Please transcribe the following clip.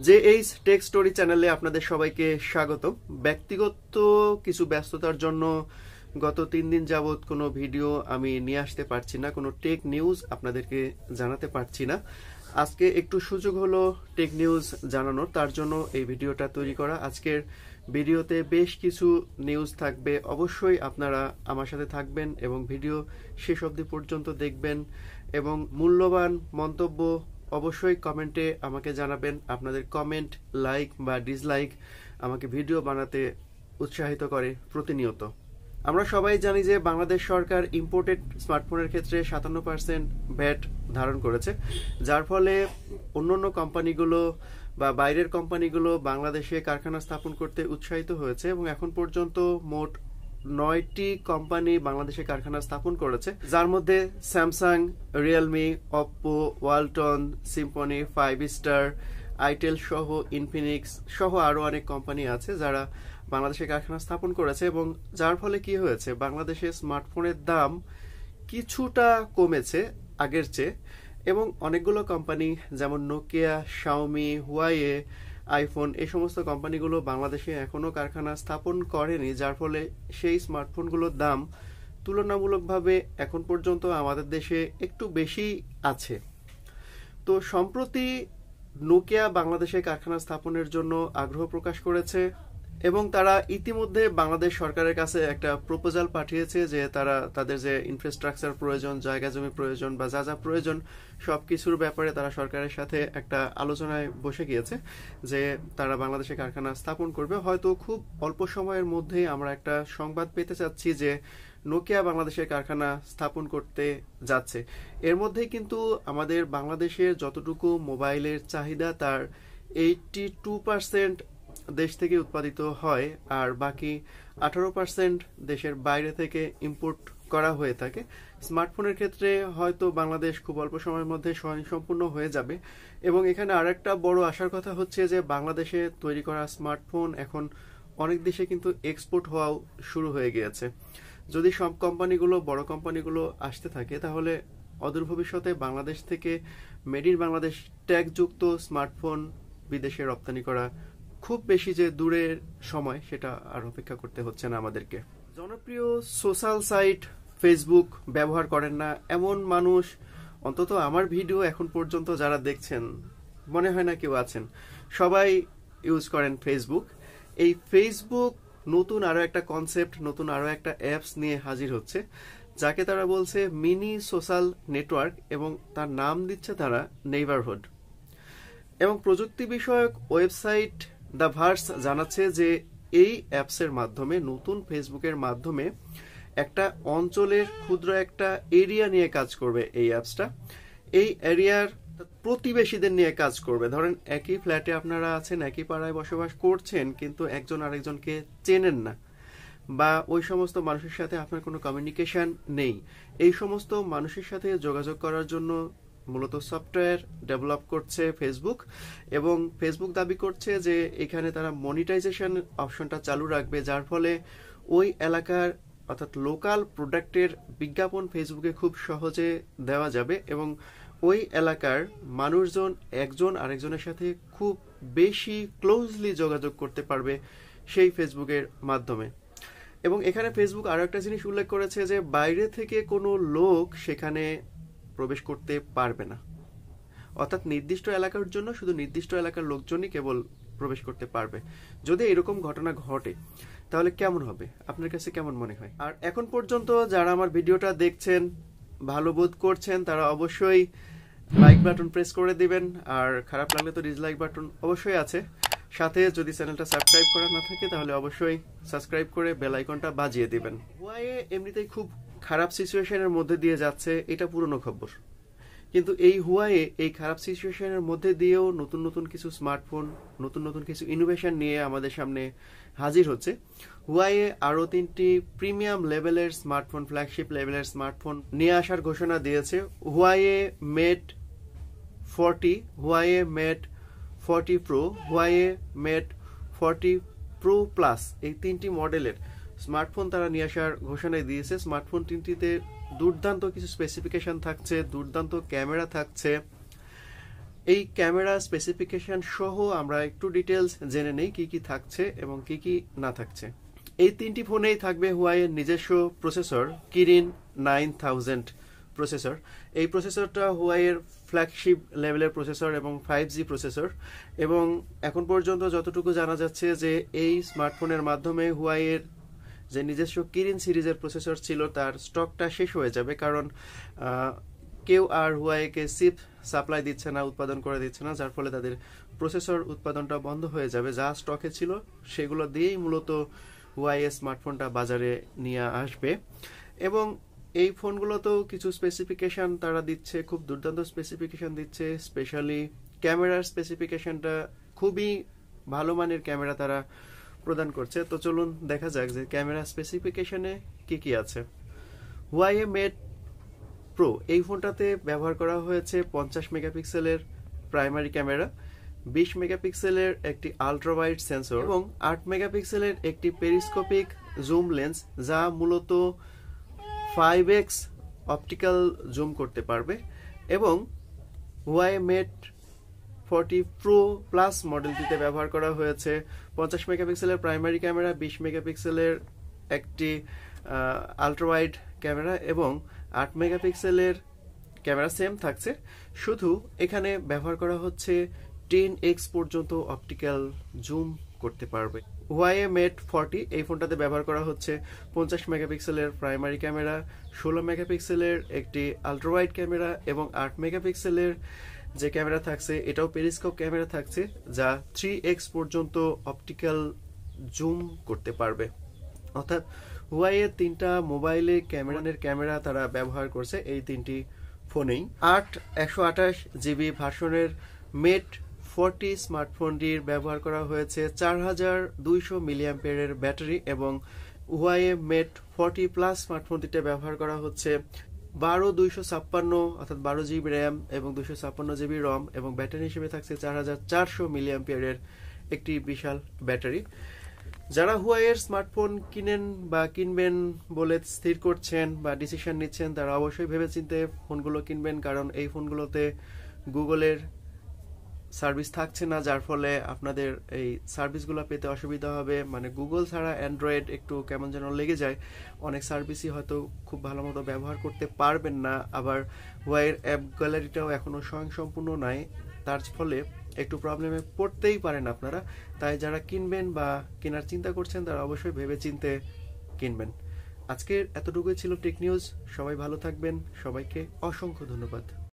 JH take story চ্যানেলে আপনাদের সবাইকে স্বাগত। ব্যক্তিগত কিছু ব্যস্ততার জন্য গত 3 দিন যাবত কোনো ভিডিও আমি নিয়ে আসতে পারছি না, কোনো টেক নিউজ আপনাদেরকে জানাতে পারছি না। আজকে একটু সুযোগ হলো টেক নিউজ জানানোর, তার জন্য এই ভিডিওটা তৈরি করা। আজকের ভিডিওতে বেশ কিছু নিউজ থাকবে, অবশ্যই আপনারা আমার সাথে থাকবেন এবং ভিডিও শেষ অবধি পর্যন্ত দেখবেন এবং মূল্যবান মন্তব্য অবশ্যই কমেন্টে আমাকে জানাবেন। আপনাদের কমেন্ট, লাইক বা ডিসলাইক আমাকে ভিডিও বানাতে উৎসাহিত করে প্রতিনিয়ত। আমরা সবাই জানি যে বাংলাদেশ সরকার ইম্পোর্টেড স্মার্টফোনের ক্ষেত্রে 57% ভ্যাট ধারণ করেছে, যার ফলে অন্যান্য কোম্পানিগুলো বা বাইরের কোম্পানিগুলো বাংলাদেশে কারখানা স্থাপন করতে উৎসাহিত হয়েছে এবং এখন পর্যন্ত মোট 9টি কোম্পানি বাংলাদেশে কারখানা স্থাপন করেছে, যার মধ্যে Samsung, Realme, Oppo, Walton, Symphony, 5 star, itel সহ ইনফিনিক্স সহ আরো অনেক কোম্পানি আছে যারা বাংলাদেশে কারখানা স্থাপন করেছে এবং যার ফলে কি হয়েছে, বাংলাদেশে স্মার্টফোনের দাম কিছুটা কমেছে আগের চেয়ে এবং অনেকগুলো কোম্পানি যেমন নোকিয়া, শাওমি, হুয়াওয়ে, আইফোন এই সমস্ত কোম্পানিগুলো বাংলাদেশে এখনো কারখানা স্থাপন করেনি, যার ফলে সেই স্মার্টফোনগুলোর দাম তুলনামূলকভাবে এখন পর্যন্ত আমাদের দেশে একটু বেশি আছে। তো সম্প্রতি নোকিয়া বাংলাদেশে কারখানা স্থাপনের জন্য আগ্রহ প্রকাশ করেছে এবং তারা ইতিমধ্যে বাংলাদেশ সরকারের কাছে একটা প্রপোজাল পাঠিয়েছে যে তারা তাদের যে ইনফ্রাস্ট্রাকচার প্রয়োজন, জায়গা জমি প্রয়োজন বা যা যা প্রয়োজন সবকিছুর ব্যাপারে তারা সরকারের সাথে একটা আলোচনায় বসে গিয়েছে যে তারা বাংলাদেশে কারখানা স্থাপন করবে। হয়তো খুব অল্প সময়ের মধ্যেই আমরা একটা সংবাদ পেতে চাচ্ছি যে নোকিয়া বাংলাদেশের কারখানা স্থাপন করতে যাচ্ছে। এর মধ্যেই কিন্তু আমাদের বাংলাদেশের যতটুকু মোবাইলের চাহিদা তার 82% দেশ থেকে উৎপাদিত হয় আর বাকি 18% দেশের বাইরে থেকে ইম্পোর্ট করা হয়ে থাকে। স্মার্টফোনের ক্ষেত্রে হয়তো বাংলাদেশ খুব অল্প সময়ের মধ্যে স্বয়ংসম্পূর্ণ হয়ে যাবে এবং এখানে আরেকটা বড় আশার কথা হচ্ছে যে বাংলাদেশে তৈরি করা স্মার্টফোন এখন অনেক দেশে কিন্তু এক্সপোর্ট হওয়াও শুরু হয়ে গিয়েছে। যদি সব কোম্পানিগুলো, বড় কোম্পানিগুলো আসতে থাকে তাহলে অদূর ভবিষ্যতে বাংলাদেশ থেকে মেড ইন বাংলাদেশ ট্যাগযুক্ত স্মার্টফোন বিদেশে রপ্তানি করা খুব বেশি যে দূরের সময় সেটা আর অপেক্ষা করতে হচ্ছে না আমাদেরকে। জনপ্রিয় সোশ্যাল সাইট ফেসবুক ব্যবহার করেন না এমন মানুষ অন্তত আমার ভিডিও এখন পর্যন্ত যারা দেখছেন মনে হয় না কেউ আছেন। সবাই ইউজ করেন ফেসবুক। এই ফেসবুক নতুন আরো একটা কনসেপ্ট, নতুন আরো একটা অ্যাপস নিয়ে হাজির হচ্ছে যাকে তারা বলছে মিনি সোশ্যাল নেটওয়ার্ক এবং তার নাম দিচ্ছে তারা নেইবারহুড। এবং প্রযুক্তি বিষয়ক ওয়েবসাইট দ্য ভার্স জানাচ্ছে যে এই অ্যাপসের মাধ্যমে, নতুন ফেসবুকের মাধ্যমে একটা অঞ্চলের ক্ষুদ্র একটা এরিয়া নিয়ে কাজ করবে এই অ্যাপসটা। এই এরিয়ার প্রতিবেশীদের নিয়ে কাজ করবে। ধরেন একই ফ্ল্যাটে আপনারা আছেন, একই পাড়ায় বসবাস করছেন, কিন্তু একজন আরেকজনকে চেনেন না বা ওই সমস্ত মানুষের সাথে আপনার কোনো কমিউনিকেশন নেই। এই সমস্ত মানুষের সাথে যোগাযোগ করার জন্য মূলত সফটওয়্যার ডেভেলপ করছে ফেসবুক এবং ফেসবুক দাবি করছে যে এখানে তারা মনিটাইজেশন অপশনটা চালু রাখবে, যার ফলে ওই এলাকার অর্থাৎ লোকাল প্রোডাক্টের বিজ্ঞাপন ফেসবুকে খুব সহজে দেওয়া যাবে এবং ওই এলাকার মানুষজন একজন আরেকজনের সাথে খুব বেশি ক্লোজলি যোগাযোগ করতে পারবে সেই ফেসবুকের মাধ্যমে। এবং এখানে ফেসবুক আরো একটা জিনিস উল্লেখ করেছে যে বাইরে থেকে কোনো লোক সেখানে প্রবেশ করতে পারবে না, অর্থাৎ নির্দিষ্ট এলাকার জন্য শুধু নির্দিষ্ট এলাকার লোকজনই কেবল প্রবেশ করতে পারবে। যদি এরকম ঘটনা ঘটে তাহলে কেমন হবে, আপনার কাছে কেমন মনে হয়? আর এখন পর্যন্ত যারা আমার ভিডিওটা দেখছেন, ভালো বোধ করছেন, তারা অবশ্যই লাইক বাটন প্রেস করে দিবেন আর খারাপ লাগলে তো ডিসলাইক বাটন অবশ্যই আছে। সাথে যদি চ্যানেলটা সাবস্ক্রাইব করা না থাকে তাহলে অবশ্যই সাবস্ক্রাইব করে বেল আইকনটা বাজিয়ে দিবেন। হুয়াওয়ে এমনিতেই খুব খারাপ সিচুয়েশনের মধ্যে দিয়ে যাচ্ছে, এটা পুরনো খবর, কিন্তু এই হুয়াওয়ে এই খারাপ সিচুয়েশনের মধ্যে দিয়েও নতুন নতুন কিছু স্মার্টফোন, নতুন নতুন কিছু ইনোভেশন নিয়ে আমাদের সামনে হাজির হচ্ছে। হুয়াওয়ে আরো 3টি প্রিমিয়াম লেভেলের স্মার্টফোন, ফ্ল্যাগশিপ লেভেলের স্মার্টফোন নিয়ে আসার ঘোষণা দিয়েছে। হুয়াওয়ে মেট 40, হুয়াওয়ে মেট 40 প্রো, হুয়াওয়ে মেট 40 প্রো প্লাস, এই 3টি মডেলের স্মার্টফোন তারা নিয়ে আসার ঘোষণা দিয়েছে। স্মার্টফোন 3টিতে দুর্দান্ত কিছু স্পেসিফিকেশন থাকছে, দুর্দান্ত ক্যামেরা থাকছে এই ক্যামেরা স্পেসিফিকেশন সহ আমরা একটু ডিটেলস জেনে নেই কি কি থাকছে এবং কি কি না থাকছে। এই তিনটি ফোনেই থাকবে হুয়াইয়ের নিজস্ব প্রসেসর কিরিন 9000 প্রসেসর। এই প্রসেসরটা হুয়াইয়ের ফ্ল্যাগশিপ লেভেলের প্রসেসর এবং 5G প্রসেসর, এবং এখন পর্যন্ত যতটুকু জানা যাচ্ছে যে এই স্মার্টফোনের মাধ্যমে হুয়াইয়ের যে নিজস্ব কিরিন সিরিজের প্রসেসর ছিল তার স্টকটা শেষ হয়ে যাবে, কারণ কেউ আর হুয়াইকে চিপ সাপ্লাই দিচ্ছে না, উৎপাদন করে দিচ্ছে না, যার ফলে তাদের প্রসেসর উৎপাদনটা বন্ধ হয়ে যাবে। যা স্টকে ছিল সেগুলো দিয়েই মূলত হুয়াইয়ের স্মার্টফোনটা বাজারে নিয়ে আসবে। এবং এই ফোনগুলোতেও কিছু স্পেসিফিকেশন তারা দিচ্ছে, খুব দুর্দান্ত স্পেসিফিকেশন দিচ্ছে। স্পেশালি ক্যামেরার স্পেসিফিকেশনটা খুবই ভালো মানের ক্যামেরা তারা প্রদান করছে। তো চলুন দেখা যাক যে ক্যামেরা স্পেসিফিকেশনে কি কি আছে। হুয়াওয়ে মেট প্রো এই ফোনটাতে ব্যবহার করা হয়েছে 50 মেগাপিক্সেলের প্রাইমারি ক্যামেরা, 20 মেগাপিক্সেলের একটি আল্ট্রাওয়াইড সেন্সর এবং 8 মেগাপিক্সেলের একটি পেরিস্কোপিক জুম লেন্স, যা মূলত 5x অপটিক্যাল জুম করতে পারবে। এবং হুয়াওয়ে মেট 40 প্রো প্লাস মডেলটিতে ব্যবহার করা হয়েছে 50 মেগাপিক্সেলের প্রাইমারি ক্যামেরা, 20 মেগাপিক্সেলের একটি আল্ট্রাওয়াইড ক্যামেরা এবং 8 মেগাপিক্সেলের ক্যামেরা সেম থাকছে, শুধু এখানে ব্যবহার করা হচ্ছে 10x পর্যন্ত অপটিক্যাল জুম করতে পারবে। হুয়াওয়ে মেট 40 এই ফোনটাতে ব্যবহার করা হচ্ছে 50 মেগাপিক্সেলের প্রাইমারি ক্যামেরা, 16 মেগাপিক্সেলের একটি আল্ট্রাওয়াইড ক্যামেরা এবং 8 মেগাপিক্সেলের যে ক্যামেরা থাকছে এটাও পেরিস্কোপ ক্যামেরা থাকছে, যা 3x পর্যন্ত অপটিক্যাল জুম করতে পারবে। অর্থাৎ হুয়াওয়ে তিনটা মোবাইলে ক্যামেরা তারা ব্যবহার করছে এই তিনটি ফোনেই। 128GB ভার্সনের মেট 40 স্মার্টফোনটির ব্যবহার করা হয়েছে 4200 মিলিঅ্যাম্পিয়ারের ব্যাটারি, এবং হুয়াওয়ে মেট 40 প্লাস স্মার্টফোনটিতে ব্যবহার করা হচ্ছে 12256 অর্থাৎ 12GB র্যাম এবং 256GB রম, এবং ব্যাটারি হিসেবে থাকছে 4400 মিলিঅ্যাম্পিয়ারের একটি বিশাল ব্যাটারি। যারা হুয়াওয়ের স্মার্টফোন কিনেন বা কিনবেন বলে স্থির করছেন বা ডিসিশন নিচ্ছেন, তারা অবশ্যই ভেবেচিন্তে ফোনগুলো কিনবেন, কারণ এই ফোনগুলোতে গুগলের সার্ভিস থাকছে না, যার ফলে আপনাদের এই সার্ভিসগুলো পেতে অসুবিধা হবে। মানে গুগল ছাড়া অ্যান্ড্রয়েড একটু কেমন যেন লেগে যায়, অনেক সার্ভিসই হয়তো খুব ভালো মতো ব্যবহার করতে পারবেন না। আবার হুয়াওয়ের অ্যাপ গ্যালারিটাও এখনো স্বয়ংসম্পূর্ণ নয়, তার ফলে একটু প্রবলেমে পড়তেই পারেন আপনারা। তাই যারা কিনবেন বা কেনার চিন্তা করছেন তারা অবশ্যই ভেবেচিন্তে কিনবেন। আজকের এতটুকুই ছিল টেক নিউজ। সবাই ভালো থাকবেন, সবাইকে অসংখ্য ধন্যবাদ।